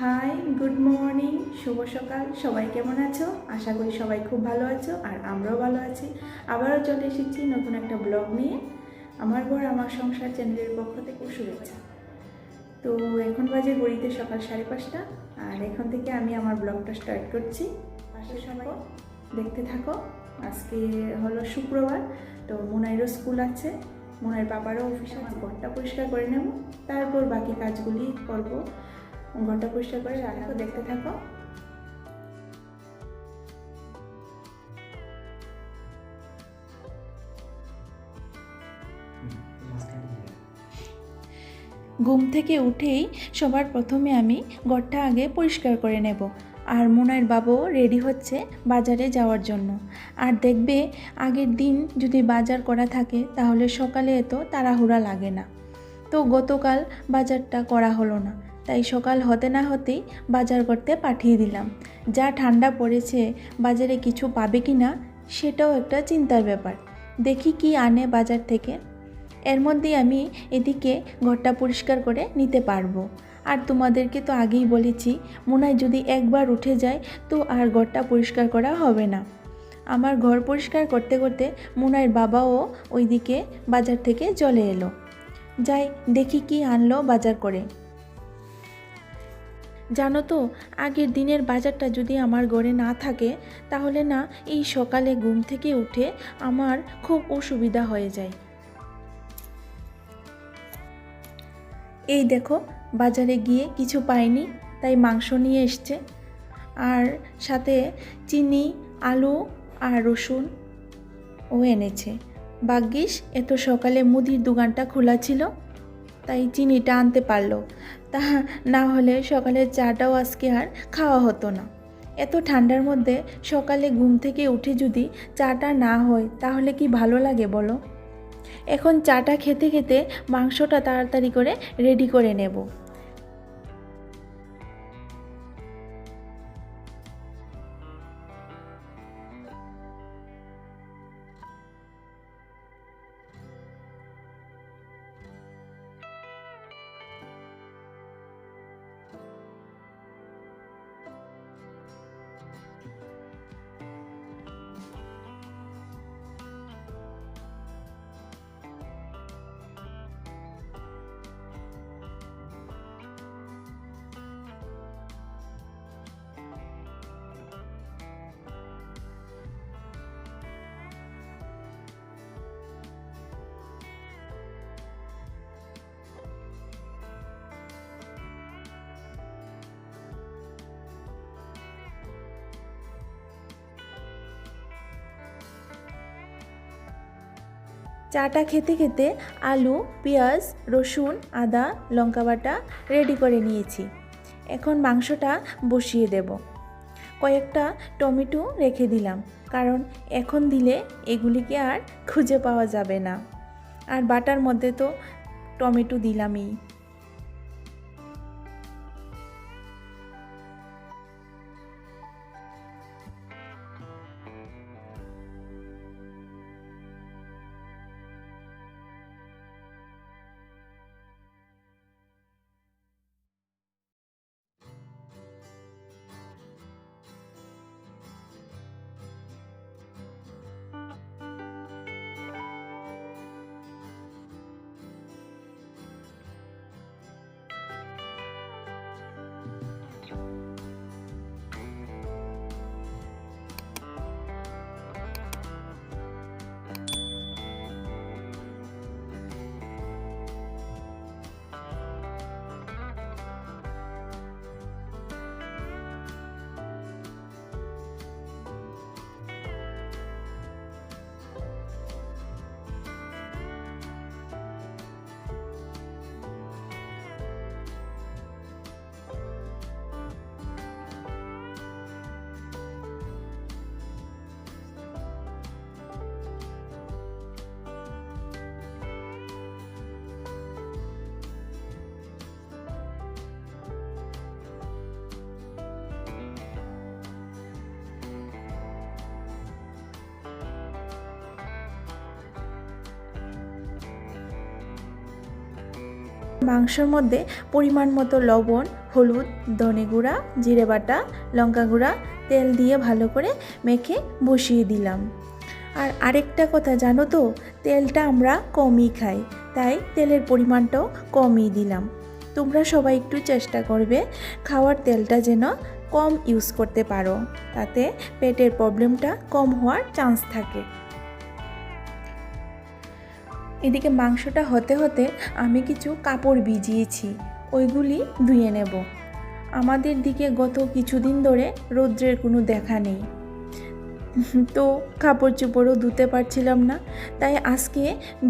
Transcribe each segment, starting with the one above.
High, good morning, শুভ সকাল। সবাই কেমন আছো? আশা করি সবাই খুব ভালো আছো, আর আমরাও ভালো আছি। আবারও চলে এসেছি নতুন একটা ব্লগ নিয়ে। আমার ঘর আমার সংসার চ্যানেলের পক্ষ থেকে শুভেচ্ছা। তো এখন বাজে ঘড়িতে সকাল 5:30, আর এখন থেকে আমি আমার ব্লগটা স্টার্ট করছি। পাশে সবাই দেখতে থাকো। আজকে হলো শুক্রবার, তো মুনাইরও স্কুল আছে, মুনাইর বাবারও অফিস আছে। ঘরটা পরিষ্কার করে নেব, তারপর বাকি কাজগুলি করব। ঘরটা পরিষ্কার করে রাখো, দেখতে থাকো। ঘুম থেকে উঠেই সবার প্রথমে আমি ঘরটা আগে পরিষ্কার করে নেব। আর মুনাইর বাবাও রেডি হচ্ছে বাজারে যাওয়ার জন্য। আর দেখবে, আগের দিন যদি বাজার করা থাকে তাহলে সকালে এত তাড়াহুড়া লাগে না। তো গতকাল বাজারটা করা হলো না, তাই সকাল হতে না হতেই বাজার করতে পাঠিয়ে দিলাম। যা ঠান্ডা পড়েছে, বাজারে কিছু পাবে কি না সেটাও একটা চিন্তার ব্যাপার। দেখি কি আনে বাজার থেকে। এর মধ্যেই আমি এদিকে ঘরটা পরিষ্কার করে নিতে পারবো। আর তোমাদেরকে তো আগেই বলেছি, মুনাই যদি একবার উঠে যায় তো আর ঘরটা পরিষ্কার করা হবে না। আমার ঘর পরিষ্কার করতে করতে মুনাইর বাবাও ওইদিকে বাজার থেকে চলে এলো। যাই দেখি কি আনলো বাজার করে। জানো তো, আগের দিনের বাজারটা যদি আমার ঘরে না থাকে তাহলে না এই সকালে ঘুম থেকে উঠে আমার খুব অসুবিধা হয়ে যায়। এই দেখো, বাজারে গিয়ে কিছু পাইনি, তাই মাংস নিয়ে এসছে, আর সাথে চিনি, আলু আর রসুন ও এনেছে। ভাগ্যিস এত সকালে মুদির দোকানটা খোলা ছিল, তাই চিনিটা আনতে পারলো। তা না হলে সকালের চাটাও আজকে আর খাওয়া হতো না। এত ঠান্ডার মধ্যে সকালে ঘুম থেকে উঠে যদি চাটা না হয় তাহলে কি ভালো লাগে বলো? এখন চাটা খেতে খেতে মাংসটা তাড়াতাড়ি করে রেডি করে নেব। চাটা খেতে খেতে আলু, পেঁয়াজ, রসুন, আদা, লঙ্কা বাটা রেডি করে নিয়েছি। এখন মাংসটা বসিয়ে দেব। কয়েকটা টমেটো রেখে দিলাম, কারণ এখন দিলে এগুলিকে আর খুঁজে পাওয়া যাবে না। আর বাটার মধ্যে তো টমেটো দিলামই। মাংসের মধ্যে পরিমাণ মতো লবণ, হলুদ, ধনে গুঁড়া, জিরে বাটা, লঙ্কা গুঁড়া, তেল দিয়ে ভালো করে মেখে বসিয়ে দিলাম। আর আরেকটা কথা জানো তো, তেলটা আমরা কমই খাই, তাই তেলের পরিমাণটাও কমই দিলাম। তোমরা সবাই একটু চেষ্টা করবে খাওয়ার তেলটা যেন কম ইউজ করতে পারো, তাতে পেটের প্রবলেমটা কম হওয়ার চান্স থাকে। এদিকে মাংসটা হতে হতে আমি কিছু কাপড় ভিজিয়েছি, ওইগুলি ধুয়ে নেব। আমাদের দিকে গত কিছুদিন ধরে রৌদ্রের কোনো দেখা নেই, তো কাপড় চোপড়ও ধুতে পারছিলাম না, তাই আজকে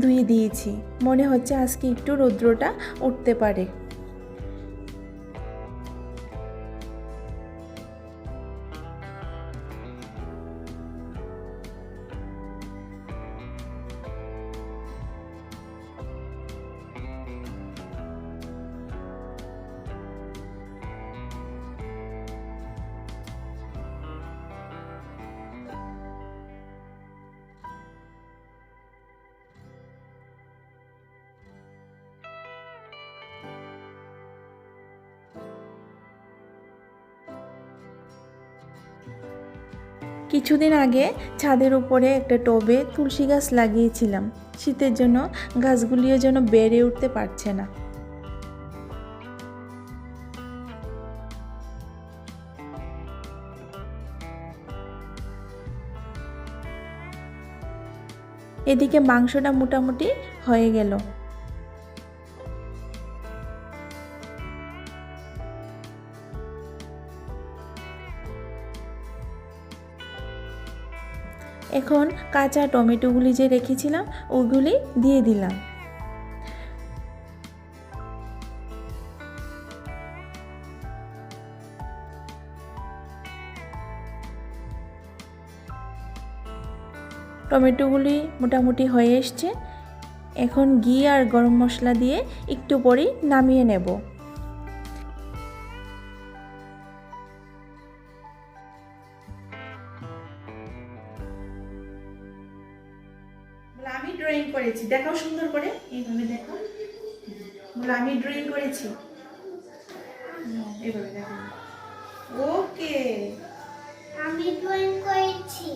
ধুয়ে দিয়েছি। মনে হচ্ছে আজকে একটু রৌদ্রটা উঠতে পারে। কিছুদিন আগে ছাদের উপরে একটা টবে তুলসী গাছ লাগিয়েছিলাম, শীতের জন্য গাছগুলিও যেন বেড়ে উঠতে পারছে না। এদিকে মাংসটা মোটামুটি হয়ে গেল। এখন কাঁচা টমেটোগুলি যে রেখেছিলাম ওগুলি দিয়ে দিলাম। টমেটোগুলি মোটামুটি হয়ে এসছে, এখন ঘি আর গরম মশলা দিয়ে একটু পরেই নামিয়ে নেব। আমি ড্রয়িং করেছি, দেখাও সুন্দর করে, এইভাবে দেখো। আমি ড্রয়িং করেছি, এইভাবে দেখো। ওকে, আমি ড্রয়িং করেছি।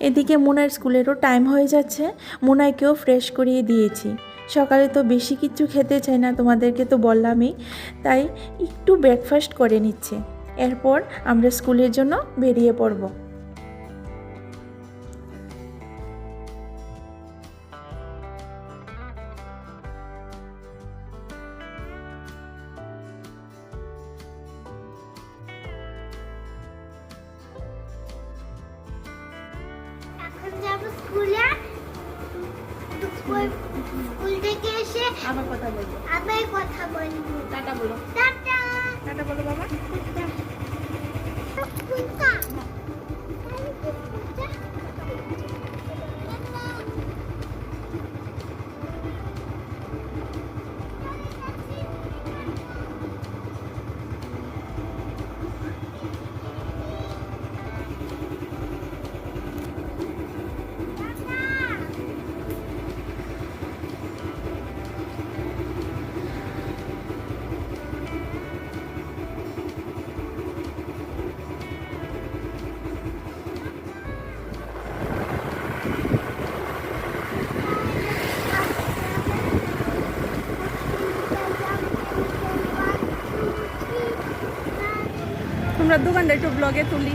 এদিকে মোনার স্কুলেরও টাইম হয়ে যাচ্ছে, মোনাইকেও ফ্রেশ করিয়ে দিয়েছি। সকালে তো বেশি কিছু খেতে চাই না, তোমাদেরকে তো বললামই, তাই একটু ব্রেকফাস্ট করে নিচ্ছে। এরপর আমরা স্কুলের জন্য বেরিয়ে পড়ব। এখন যাব স্কুলে। স্কুল থেকে এসে আবার কথা বলবো। আবার কথা বলবো। টাটা বলো। টাটা। টাটা বলো বাবা। তোমরা দোকানটা একটু ব্লগে তুলি,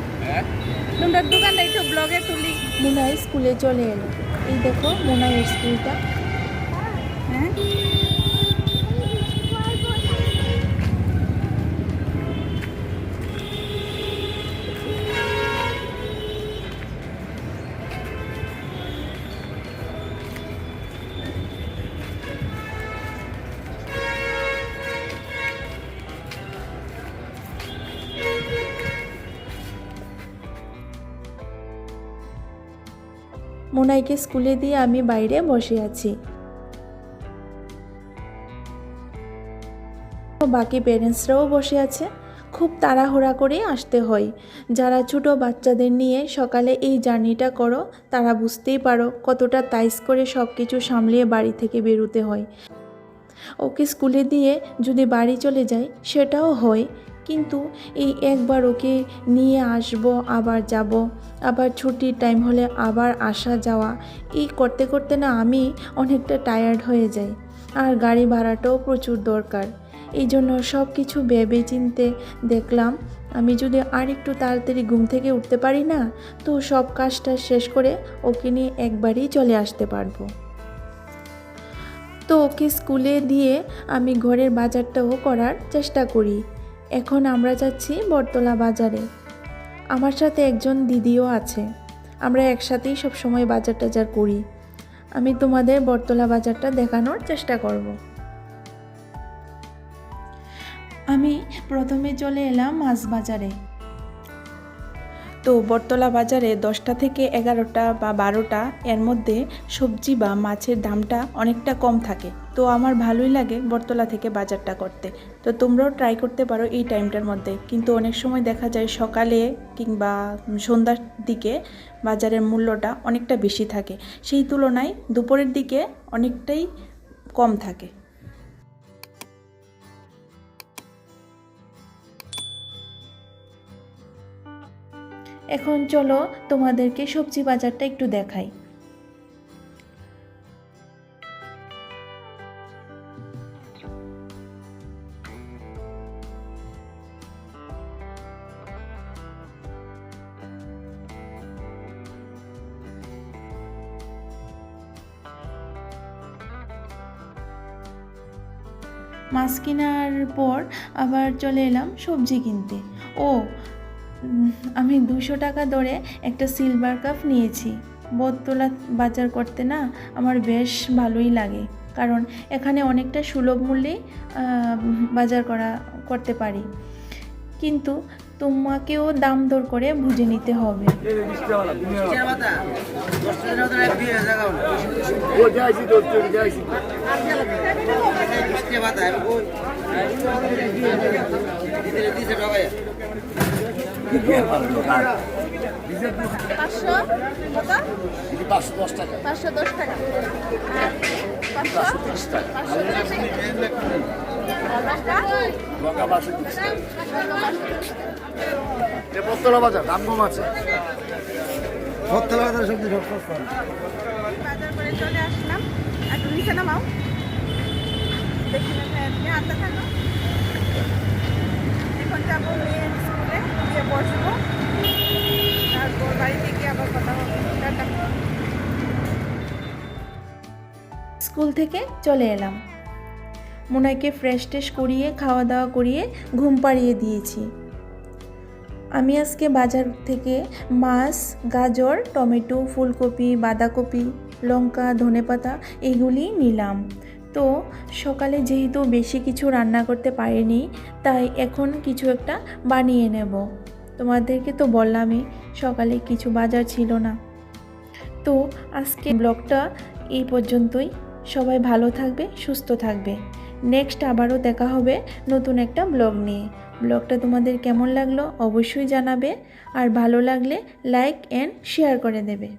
তোমরা দোকানটা একটু ব্লগে তুলি। মোনাই স্কুলে চলে এলো, এই দেখো মোনাইয়ের স্কুলটা। হ্যাঁ, মোনাইকে স্কুলে দিয়ে আমি বাইরে বসে আছি। বাকি প্যারেন্টসরাও বসে আছে। খুব তাড়াহুড়া করে আসতে হয়। যারা ছোট বাচ্চাদের নিয়ে সকালে এই জার্নিটা করো তারা বুঝতেই পারো কতটা তাইস করে সব কিছু সামলিয়ে বাড়ি থেকে বেরোতে হয়। ওকে স্কুলে দিয়ে যদি বাড়ি চলে যাই সেটাও হয়, কিন্তু এই একবার ওকে নিয়ে আসবো, আবার যাব, আবার ছুটির টাইম হলে আবার আসা যাওয়া, এই করতে করতে না আমি অনেকটা টায়ার্ড হয়ে যাই। আর গাড়ি ভাড়াটাও প্রচুর দরকার। এই জন্য সব কিছু ভেবে চিনতে দেখলাম আমি যদি আর একটু তাড়াতাড়ি ঘুম থেকে উঠতে পারি না, তো সব কাজটা শেষ করে ওকে নিয়ে একবারই চলে আসতে পারবো। তো ওকে স্কুলে দিয়ে আমি ঘরের বাজারটাও করার চেষ্টা করি। এখন আমরা যাচ্ছি বটতলা বাজারে। আমার সাথে একজন দিদিও আছে, আমরা একসাথেই সবসময় বাজার টাজার করি। আমি তোমাদের বটতলা বাজারটা দেখানোর চেষ্টা করব। আমি প্রথমে চলে এলাম মাছ বাজারে। তো বটতলা বাজারে 10টা থেকে 11টা বা 12টা এর মধ্যে সবজি বা মাছের দামটা অনেকটা কম থাকে। তো আমার ভালোই লাগে বটতলা থেকে বাজারটা করতে। তো তোমরাও ট্রাই করতে পারো এই টাইমটার মধ্যে। কিন্তু অনেক সময় দেখা যায় সকালে কিংবা সন্ধ্যার দিকে বাজারের মূল্যটা অনেকটা বেশি থাকে, সেই তুলনায় দুপুরের দিকে অনেকটাই কম থাকে। এখন চলো তোমাদেরকে সবজি বাজারটা একটু দেখাই। মাছ কেনার পর আবার চলে এলাম সবজি কিনতে। আমি 200 টাকা দরে একটা সিলভার কাপ নিয়েছি। বটতলা বাজার করতে না আমার বেশ ভালোই লাগে, কারণ এখানে অনেকটা সুলভ মূল্যেই বাজার করতে পারি। কিন্তু তোমাকেও দাম দর করে বুঝে নিতে হবে। বটতলা বাজার দাম কম আছে। বটতলা বাজার সবজি সব সস্তা। বাজার করে চলে আসলাম, একটু নিচে নামাও, দেখি না আনতে থাকো। এখন যাবো মেয়ের স্কুলে গিয়ে বসবো, তারপর বাড়িতে গিয়ে আবার কথা হবে। স্কুল থেকে চলে এলাম। মুনাইকে ফ্রেশ ট্রেশ করিয়ে খাওয়া দাওয়া করিয়ে ঘুম পাড়িয়ে দিয়েছি। আমি আজকে বাজার থেকে মাছ, গাজর, টমেটো, ফুলকপি, বাঁধাকপি, লঙ্কা, ধনেপাতা এইগুলি নিলাম। তো সকালে যেহেতু বেশি কিছু রান্না করতে পারিনি, তাই এখন কিছু একটা বানিয়ে নেব। তোমাদেরকে তো বললামই সকালে কিছু বাজার ছিল না। তো আজকে ব্লগটা এই পর্যন্তই। সবাই ভালো থাকবে, সুস্থ থাকবে। নেক্সট আবারও দেখা হবে নতুন একটা ব্লগ নিয়ে। ব্লগটা তোমাদের কেমন লাগলো অবশ্যই জানাবে, আর ভালো লাগলে লাইক অ্যান্ড শেয়ার করে দেবে।